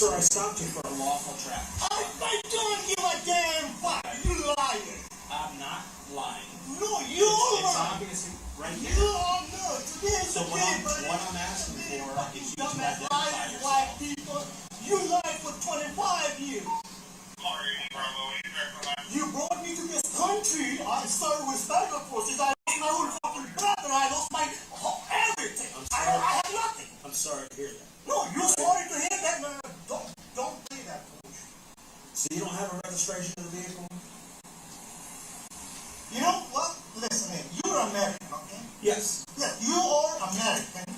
Sir, I stopped you for a lawful traffic. I don't give a damn fuck. You lying. I'm not lying. No, you are. It's obviously right You here. are not. Today's So the what day, I'm asking for is you to dumbass identify lying yourself. white people. You lied for 25 years. You brought me to this country. I served with federal forces. I lost my own fucking brother. I lost my everything. I have nothing. I'm sorry to hear that. No, you're sorry to hear that. No, don't say that, coach. So you don't have a registration of the vehicle? You know what? Listen, man, you're American, okay? Yes. Yes, you are American.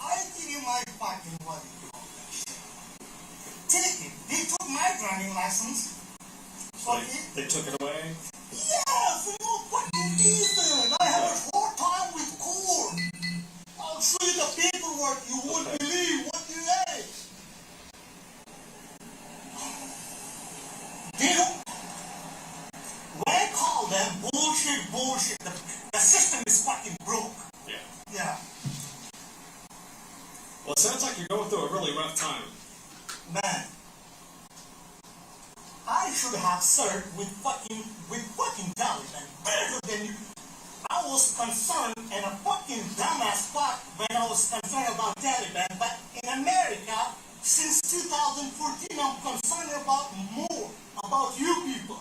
I give you my fucking what do you call that shit? Take it. They took my driving license. So they took it away? Yes, you know, fucking decent. I have a short time with court. I'll show you the paperwork. You won't believe what you ate. They don't. When I call them bullshit, the system is fucking broke. Yeah. Yeah. Well, it sounds like you're going through a really rough time. Man, I should have served with fucking Taliban better than you. I was concerned in a fucking dumbass fuck when I was concerned about Taliban, but in America, since 2014, I'm concerned about more about you people.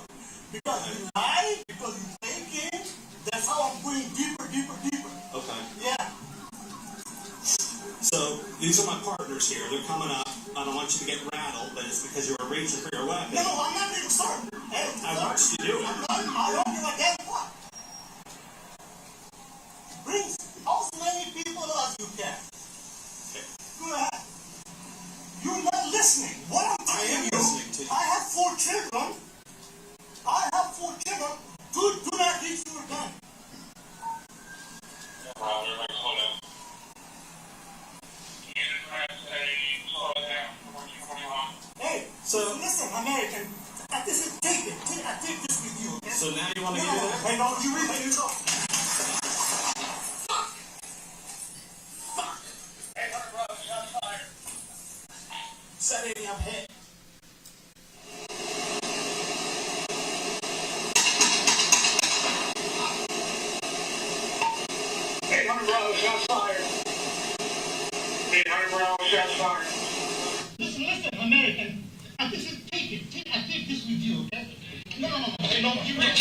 Because you lie, because you fake it, that's how I'm going deeper. Okay. Yeah. So these are my partners here. They're coming up. I don't want you to get rattled, but it's because you were reaching for your weapon. No, I'm not being sorry. Hey, I watched you do it. I don't give a damn fuck. Bring as many people as you can. Okay. Go ahead. You're not listening. What I'm telling you, listening to you. I have 4 children. Do not reach your gun. Hey, so listen, American. Take it. I take this with you, okay? So now you want to No, do that? hey, don't you read it? Fuck! Hey, Hunter Bravo, shots fired. Set any up hit. Hey, Hunter Bravo, shots fired. Hey, Hunter Bravo, shots fired. Listen, American. Take it. I take this with you, okay? No. Hey, don't you read it?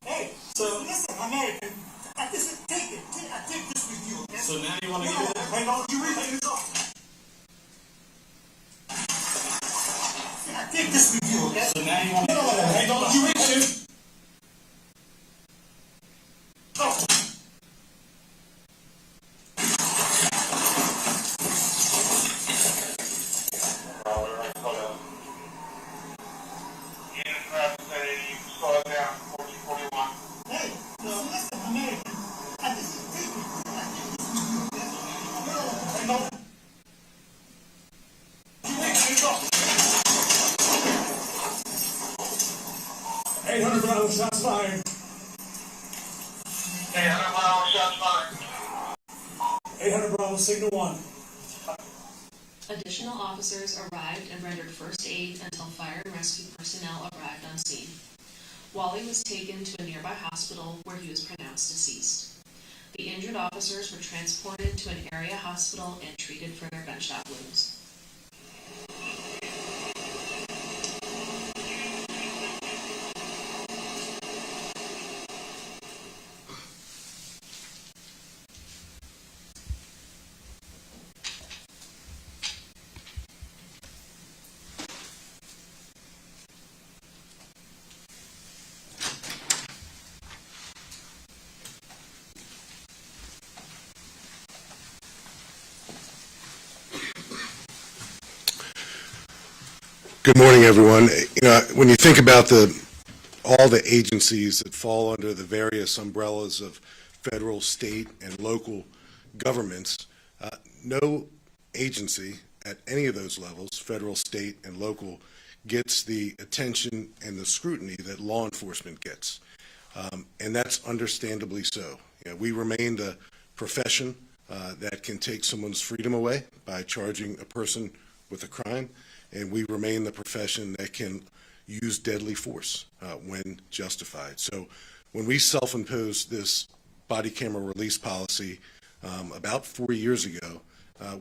Hey, so listen, American. Take it. I take this with you, okay? So now you want to do that? Hey, don't you read it? I take this with you, okay? So now you want to do that? Hey, don't you read it? Hey, so listen, American. I take this with you, okay? Hey, don't. Hey, Hunter Bravo, shots fired. Hey, Hunter Bravo, shots fired. 800 Bravo, signal 1. Additional officers arrived and rendered first aid until fire and rescue personnel arrived on scene. Wally was taken to a nearby hospital where he was pronounced deceased. The injured officers were transported to an area hospital and treated for their gunshot wounds. Good morning, everyone. You know, when you think about all the agencies that fall under the various umbrellas of federal, state, and local governments, no agency at any of those levels, federal, state, and local, gets the attention and the scrutiny that law enforcement gets. And that's understandably so. You know, we remain the profession that can take someone's freedom away by charging a person with a crime, and we remain the profession that can use deadly force when justified. So when we self-imposed this body camera release policy about 4 years ago,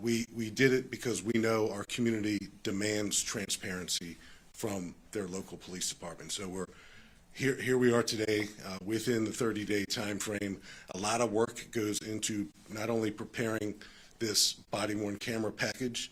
we did it because we know our community demands transparency from their local police department. So we're here we are today within the 30-day time frame. A lot of work goes into not only preparing this body-worn camera package.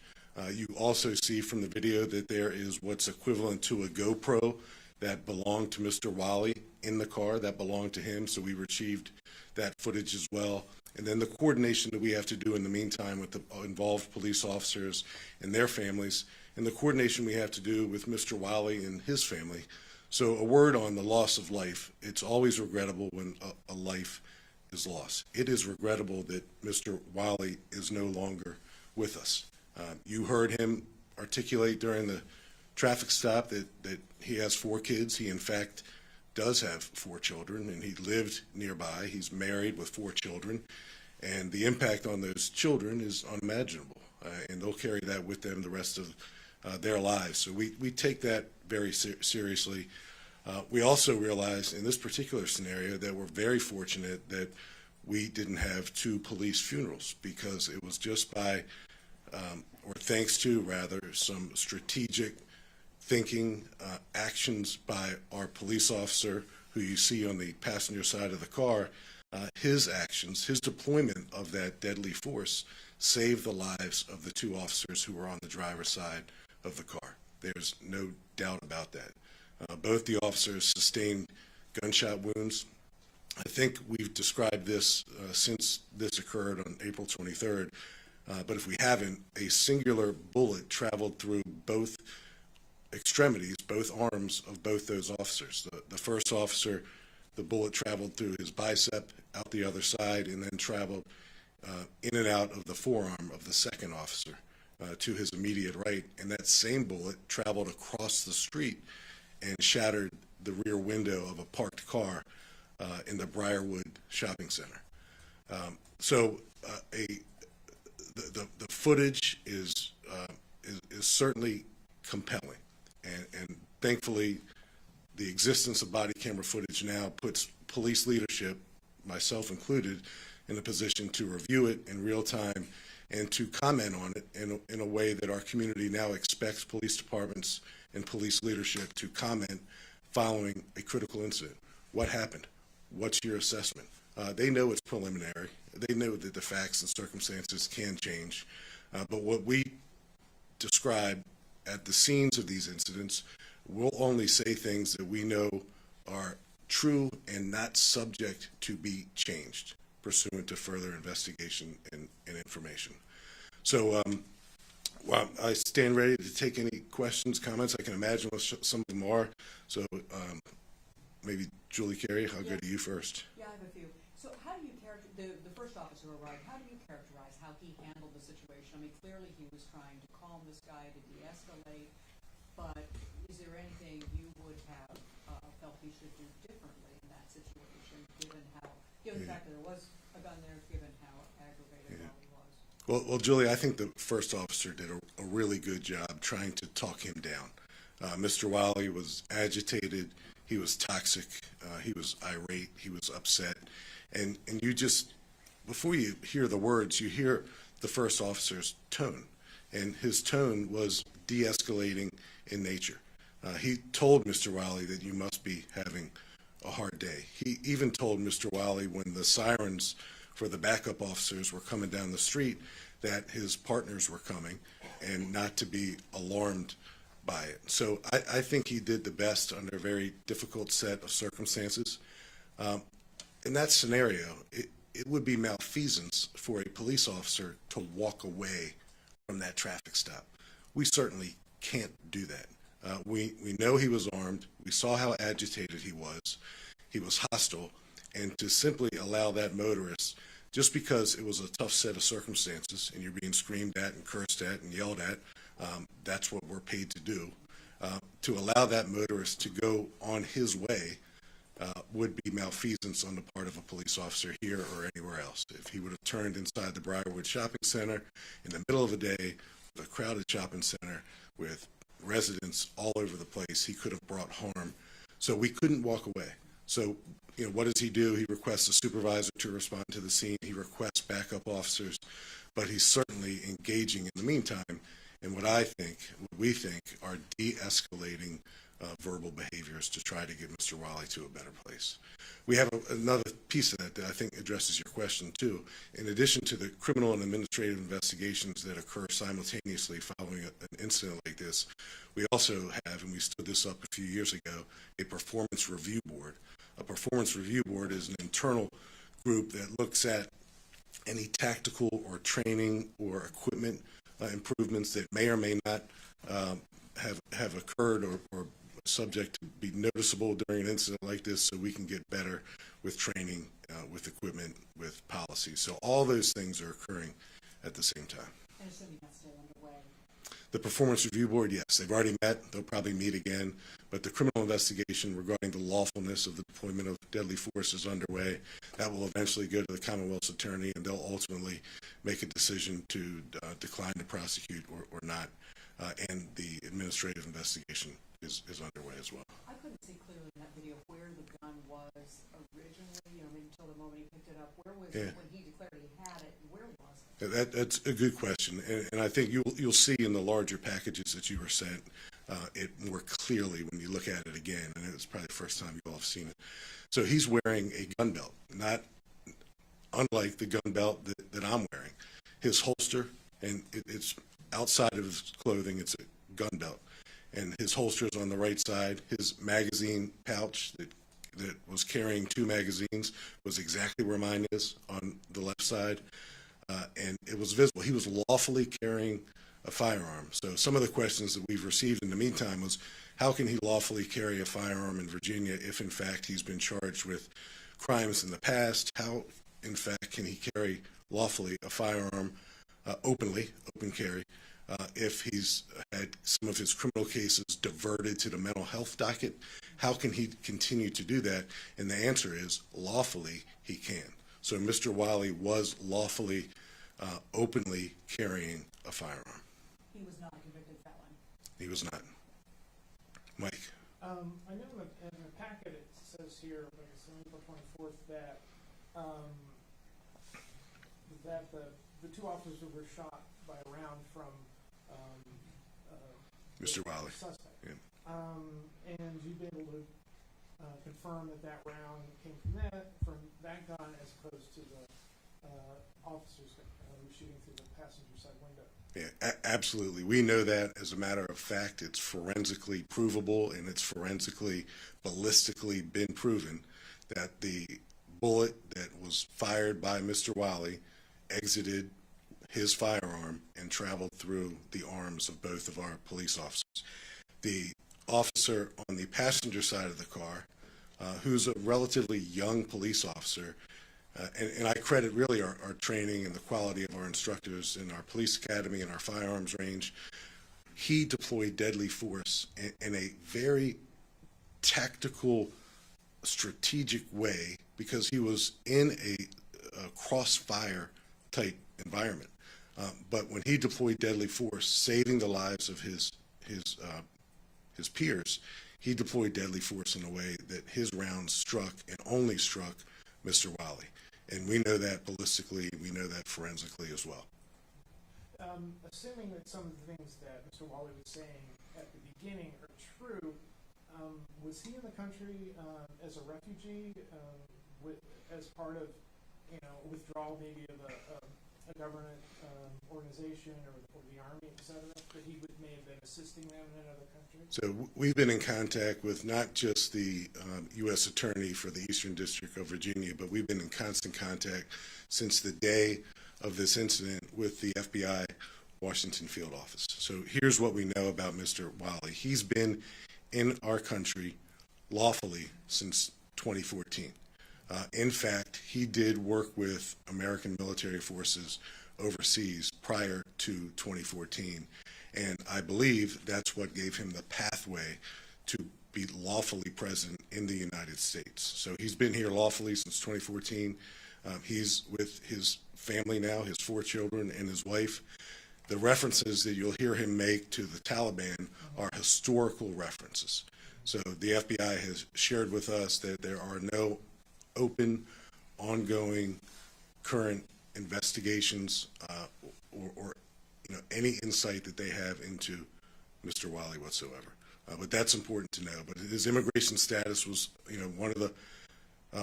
You also see from the video that there is what's equivalent to a GoPro that belonged to Mr. Wally in the car, that belonged to him, so we retrieved that footage as well. And then the coordination that we have to do in the meantime with the involved police officers and their families, and the coordination we have to do with Mr. Wally and his family. So a word on the loss of life. It's always regrettable when a life is lost. It is regrettable that Mr. Wally is no longer with us. You heard him articulate during the traffic stop that he has 4 kids. He, in fact, does have 4 children, and he lived nearby. He's married with 4 children, and the impact on those children is unimaginable, and they'll carry that with them the rest of their lives. So we take that very seriously. We also realize in this particular scenario that we're very fortunate that we didn't have 2 police funerals, because it was just by or thanks to, rather, some strategic thinking, actions by our police officer, who you see on the passenger side of the car. His actions, his deployment of that deadly force saved the lives of the 2 officers who were on the driver's side of the car. There's no doubt about that. Both the officers sustained gunshot wounds. I think we've described this since this occurred on April 23rd. But if we haven't, a singular bullet traveled through both extremities, both arms of both those officers. The first officer, the bullet traveled through his bicep, out the other side, and then traveled in and out of the forearm of the second officer to his immediate right. And that same bullet traveled across the street and shattered the rear window of a parked car in the Briarwood shopping center. The footage is certainly compelling, and thankfully the existence of body camera footage now puts police leadership, myself included, in a position to review it in real time and to comment on it in a way that our community now expects police departments and police leadership to comment following a critical incident. What happened? What's your assessment? They know it's preliminary. They know that the facts and circumstances can change. But what we describe at the scenes of these incidents, we'll only say things that we know are true and not subject to be changed pursuant to further investigation and information. So well, I stand ready to take any questions, comments. I can imagine what some of them are. So maybe Julie Carey, I'll go to you first. Yeah, I have a few. So how do you characterize, the first officer arrived, how do you characterize how he handled the situation? I mean, clearly he was trying to calm this guy, to de-escalate, but is there anything you would have felt he should do differently in that situation, given the fact that there was a gun there, given how aggravated he was? Well, Julie, I think the first officer did a really good job trying to talk him down. Mr. Wiley was agitated. He was toxic. He was irate. He was upset. And you just, before you hear the words, you hear the first officer's tone. And his tone was de-escalating in nature. He told Mr. Wiley that you must be having a hard day. He even told Mr. Wiley when the sirens for the backup officers were coming down the street that his partners were coming and not to be alarmed by it. So I think he did the best under a very difficult set of circumstances. In that scenario, it would be malfeasance for a police officer to walk away from that traffic stop. We certainly can't do that. We know he was armed. We saw how agitated he was. He was hostile. And to simply allow that motorist, just because it was a tough set of circumstances and you're being screamed at and cursed at and yelled at, that's what we're paid to do. To allow that motorist to go on his way would be malfeasance on the part of a police officer here or anywhere else. If he would have turned inside the Briarwood Shopping Center in the middle of the day, a crowded shopping center with residents all over the place, he could have brought harm. So we couldn't walk away. So, what does he do? He requests a supervisor to respond to the scene. He requests backup officers, but he's certainly engaging in the meantime in what we think are de-escalating verbal behaviors to try to get Mr. Wiley to a better place. We have another piece of that I think addresses your question too. In addition to the criminal and administrative investigations that occur simultaneously following an incident like this, we also have, and we stood this up a few years ago, a performance review board. A performance review board is an internal group that looks at any tactical or training or equipment improvements that may or may not have occurred or subject to be noticeable during an incident like this, so we can get better with training, with equipment, with policy. So all those things are occurring at the same time. And assuming that's still underway. The performance review board, yes, they've already met. They'll probably meet again. But the criminal investigation regarding the lawfulness of the deployment of deadly force is underway. That will eventually go to the Commonwealth's attorney, and they'll ultimately make a decision to decline to prosecute or not. And the administrative investigation is underway as well. I couldn't see clearly in that video where the gun was originally, until the moment he picked it up. Where was it when he declared he had it, and where was it? That's a good question, and I think you'll see in the larger packages that you were sent it more clearly when you look at it again, and it's probably the first time you all have seen it. So he's wearing a gun belt, not unlike the gun belt that I'm wearing. His holster, and it's outside of his clothing, it's a gun belt, and his holster is on the right side. His magazine pouch that was carrying 2 magazines was exactly where mine is on the left side. And it was visible. He was lawfully carrying a firearm. So some of the questions that we've received in the meantime was, how can he lawfully carry a firearm in Virginia if, in fact, he's been charged with crimes in the past? How, in fact, can he carry lawfully a firearm open carry, if he's had some of his criminal cases diverted to the mental health docket? How can he continue to do that? And the answer is, lawfully, he can. So Mr. Wiley was lawfully, openly carrying a firearm. He was not a convicted felon. He was not. Mike? I know in the packet it says here, like it's on April 24th, that that the 2 officers were shot by a round from Mr. Wiley. Suspect. Yeah. And you've been able to confirm that round came from that gun as opposed to the officers who were shooting through the passenger side window. Yeah, absolutely. We know that. As a matter of fact, it's forensically provable, and it's forensically, ballistically been proven that the bullet that was fired by Mr. Wiley exited his firearm and traveled through the arms of both of our police officers. The officer on the passenger side of the car, who's a relatively young police officer, and I credit really our training and the quality of our instructors in our police academy and our firearms range. He deployed deadly force in a very tactical, strategic way because he was in a crossfire type environment. But when he deployed deadly force, saving the lives of his peers, he deployed deadly force in a way that his rounds struck and only struck Mr. Wiley. And we know that ballistically, we know that forensically as well. Assuming that some of the things that Mr. Wiley was saying at the beginning are true, was he in the country as a refugee, as part of, withdrawal maybe of a government organization or the army, et cetera, that he may have been assisting them in another country? So we've been in contact with not just the U.S. Attorney for the Eastern District of Virginia, but we've been in constant contact since the day of this incident with the FBI Washington Field Office. So here's what we know about Mr. Wiley. He's been in our country lawfully since 2014. In fact, he did work with American military forces overseas prior to 2014, and I believe that's what gave him the pathway to be lawfully present in the United States. So he's been here lawfully since 2014. He's with his family now, his 4 children and his wife. The references that you'll hear him make to the Taliban are historical references. So the FBI has shared with us that there are no open, ongoing, current investigations or any insight that they have into Mr. Wiley whatsoever. But that's important to know. But his immigration status was, one of the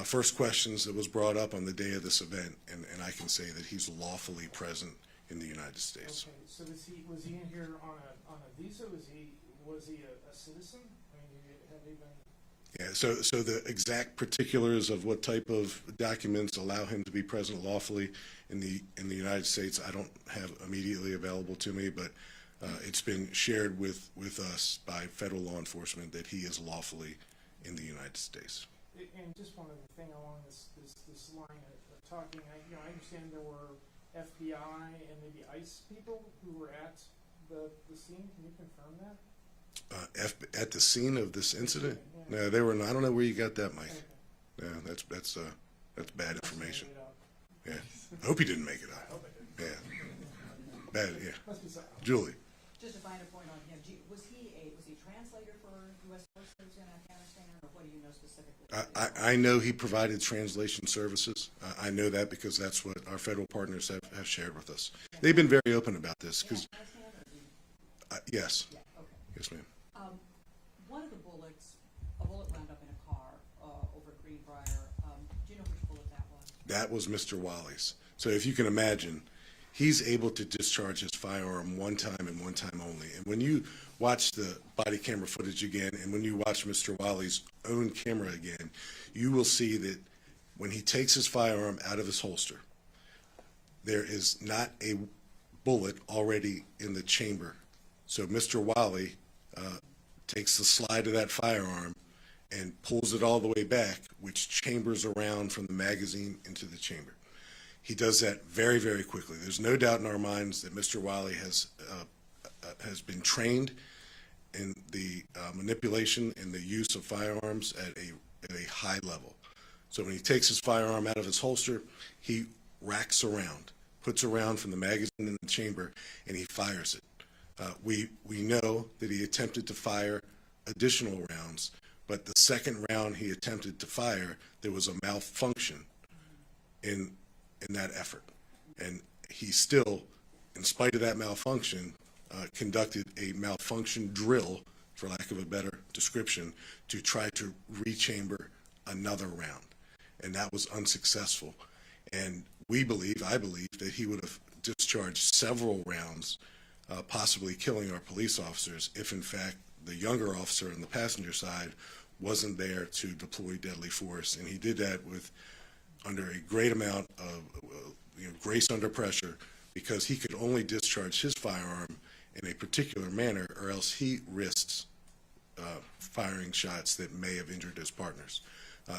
first questions that was brought up on the day of this event, and I can say that he's lawfully present in the United States. Okay, so was he in here on a visa? Was he a citizen? I mean, had he been? Yeah, so the exact particulars of what type of documents allow him to be present lawfully in the United States, I don't have immediately available to me, but it's been shared with us by federal law enforcement that he is lawfully in the United States. And just one other thing along this line of talking, I understand there were FBI and maybe ICE people who were at the scene. Can you confirm that? At the scene of this incident? Yeah. No, they were not. I don't know where you got that, Mike. Okay. No, that's bad information. Made it up. Yeah, I hope he didn't make it I up. hope I didn't. Yeah, bad. Yeah, Must be something. Julie. Just a finer point on him, was he a translator for U.S. forces in Afghanistan, or what do you know specifically? I know he provided translation services. I know that because that's what our federal partners have shared with us. They've been very open about this. Because yes, Yeah, okay. yes, ma'am. One of the bullets, a bullet wound up in a car over at Greenbrier. Do you know which bullet that was? That was Mr. Wiley's. So if you can imagine, he's able to discharge his firearm one time and one time only. And when you watch the body camera footage again, and when you watch Mr. Wiley's own camera again, you will see that when he takes his firearm out of his holster, there is not a bullet already in the chamber. So Mr. Wiley takes the slide of that firearm and pulls it all the way back, which chambers around from the magazine into the chamber. He does that very, very quickly. There's no doubt in our minds that Mr. Wiley has been trained in the manipulation and the use of firearms at a high level. So when he takes his firearm out of his holster, he racks around, puts around from the magazine in the chamber, and he fires it. We know that he attempted to fire additional rounds, but the second round he attempted to fire, there was a malfunction in that effort. And he still, in spite of that malfunction, conducted a malfunction drill, for lack of a better description, to try to rechamber another round. And that was unsuccessful. And I believe that he would have discharged several rounds, possibly killing our police officers, if in fact the younger officer on the passenger side wasn't there to deploy deadly force. And he did that under a great amount of grace under pressure, because he could only discharge his firearm in a particular manner, or else he risks firing shots that may have injured his partners.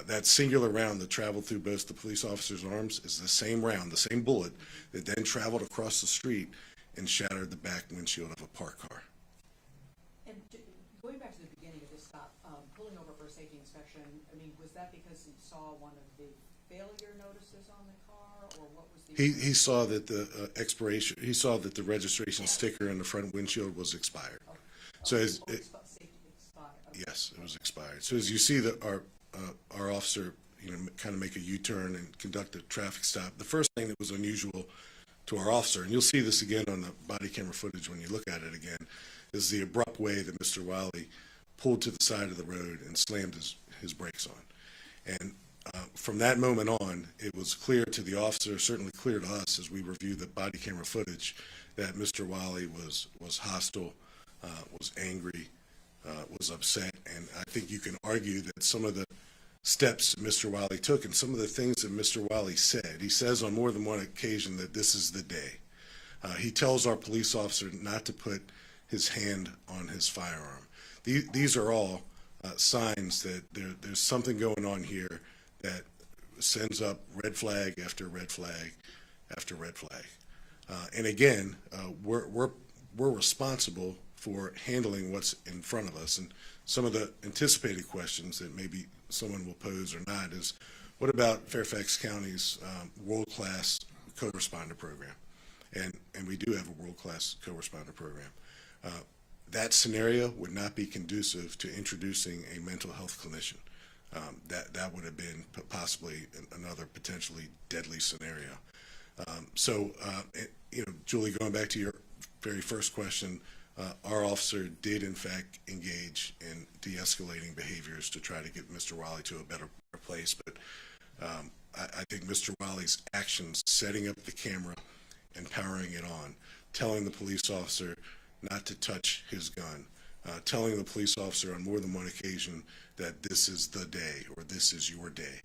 That singular round that traveled through both the police officers' arms is the same round, the same bullet, that then traveled across the street and shattered the back windshield of a parked car. And going back to the beginning of this stop, pulling over for a safety inspection, I mean, was that because he saw one of the failure notices on the car, or what was the? He saw that the expiration. He saw that the registration sticker in the front windshield was expired. Okay. So Safety expired. Okay. yes, it was expired. So as you see that our officer, kind of make a U-turn and conduct a traffic stop, the first thing that was unusual to our officer, and you'll see this again on the body camera footage when you look at it again, is the abrupt way that Mr. Wiley pulled to the side of the road and slammed his brakes on. And from that moment on, it was clear to the officer, certainly clear to us as we reviewed the body camera footage, that Mr. Wiley was hostile, was angry, was upset. And I think you can argue that some of the steps that Mr. Wiley took and some of the things that Mr. Wiley said, he says on more than one occasion that this is the day. He tells our police officer not to put his hand on his firearm. These are all signs that there's something going on here that sends up red flag after red flag after red flag. And again, we're responsible for handling what's in front of us. And some of the anticipated questions that maybe someone will pose or not is, what about Fairfax County's world-class co-responder program? And we do have a world-class co-responder program. That scenario would not be conducive to introducing a mental health clinician. That would have been possibly another potentially deadly scenario. Julie, going back to your very first question, our officer did in fact engage in de-escalating behaviors to try to get Mr. Wiley to a better place. But I think Mr. Wiley's actions, setting up the camera and powering it on, telling the police officer not to touch his gun, telling the police officer on more than one occasion that this is the day or this is your day.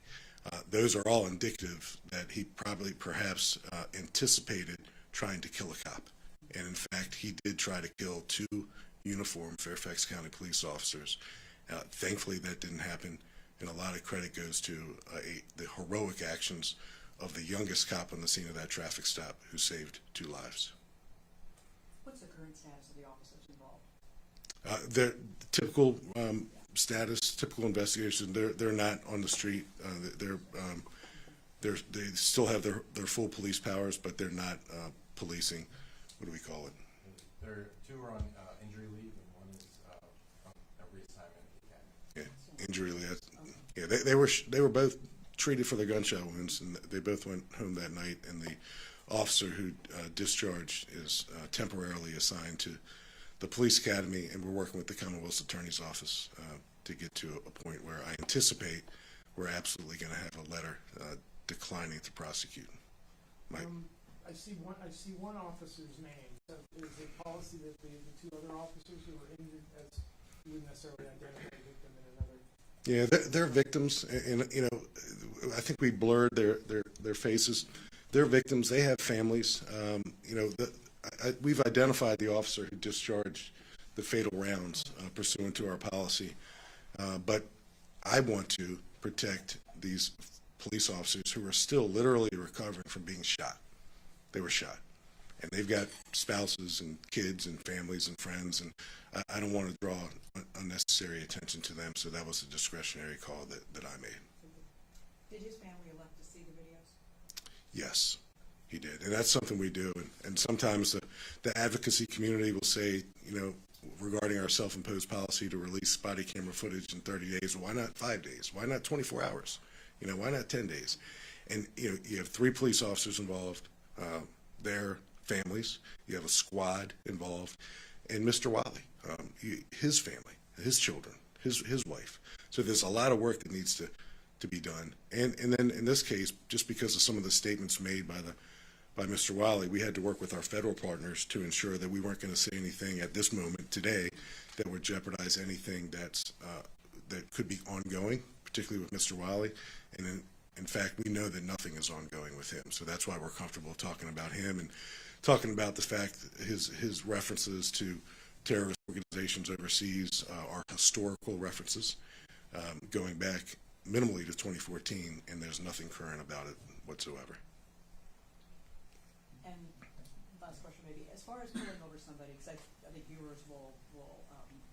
Those are all indicative that he probably perhaps anticipated trying to kill a cop. And in fact, he did try to kill 2 uniformed Fairfax County police officers. Thankfully, that didn't happen. And a lot of credit goes to the heroic actions of the youngest cop on the scene of that traffic stop who saved 2 lives. What's the current status of the officers involved? They're typical status, typical investigation. They're not on the street. They still have their full police powers, but they're not policing. What do we call it? There 2 are on injury leave, and 1 is on a reassignment at the academy. Yeah, injury leave. Yeah, they were both treated for their gunshot wounds, and they both went home that night. And the officer who discharged is temporarily assigned to the police academy, and we're working with the Commonwealth's Attorney's Office to get to a point where I anticipate we're absolutely going to have a letter declining to prosecute. Mike? I see one officer's name. So is it policy that the 2 other officers who were injured, as you wouldn't necessarily identify a victim in another? Yeah, they're victims, and I think we blurred their faces. They're victims. They have families. We've identified the officer who discharged the fatal rounds pursuant to our policy, but I want to protect these police officers who are still literally recovering from being shot. They were shot, and they've got spouses and kids and families and friends, and I don't want to draw unnecessary attention to them, so that was a discretionary call that I made. Did his family elect to see the videos? Yes, he did, and that's something we do, and sometimes the advocacy community will say, regarding our self-imposed policy to release body camera footage in 30 days, why not 5 days? Why not 24 hours? Why not 10 days? And, you have 3 police officers involved, their families, you have a squad involved, and Mr. Wiley, his family, his children, his wife. So there's a lot of work that needs to be done. And then in this case, just because of some of the statements made by Mr. Wiley, we had to work with our federal partners to ensure that we weren't going to say anything at this moment today that would jeopardize anything that could be ongoing, particularly with Mr. Wiley. And in fact, we know that nothing is ongoing with him. So that's why we're comfortable talking about him and talking about the fact that his references to terrorist organizations overseas are historical references going back minimally to 2014, and there's nothing current about it whatsoever. And last question maybe, as far as pulling over somebody, because I think viewers will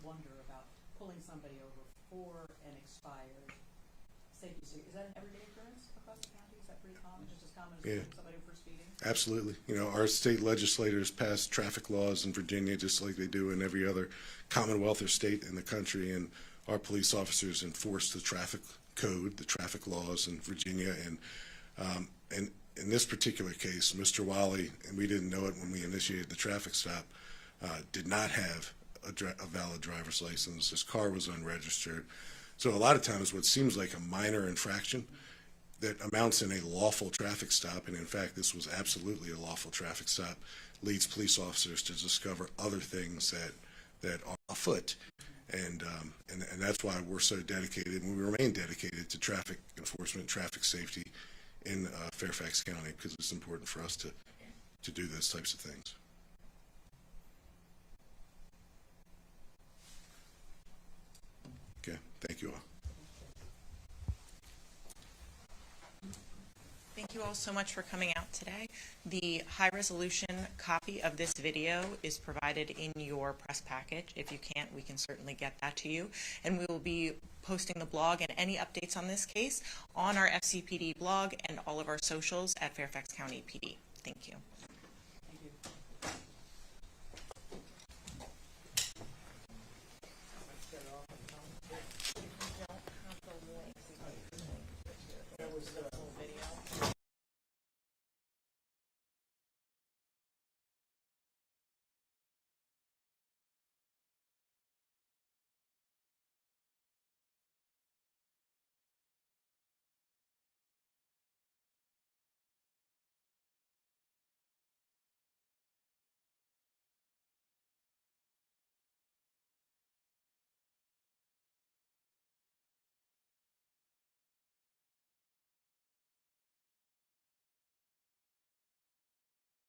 wonder about pulling somebody over for an expired safety suit. Is that an everyday occurrence across the county? Is that pretty common, just as common as pulling somebody over for speeding? Absolutely. Our state legislators pass traffic laws in Virginia just like they do in every other Commonwealth or state in the country, and our police officers enforce the traffic code, the traffic laws in Virginia. And in this particular case, Mr. Wiley, and we didn't know it when we initiated the traffic stop, did not have a valid driver's license. His car was unregistered. So a lot of times what seems like a minor infraction that amounts in a lawful traffic stop, and in fact this was absolutely a lawful traffic stop, leads police officers to discover other things that are afoot. And that's why we're so dedicated, and we remain dedicated to traffic enforcement, traffic safety in Fairfax County, because it's important for us to do those types of things. Okay, thank you all. Thank you. you all so much for coming out today. The high-resolution copy of this video is provided in your press package. If you can't, we can certainly get that to you. And we will be posting the blog and any updates on this case on our FCPD blog and all of our socials at Fairfax County PD. Thank you.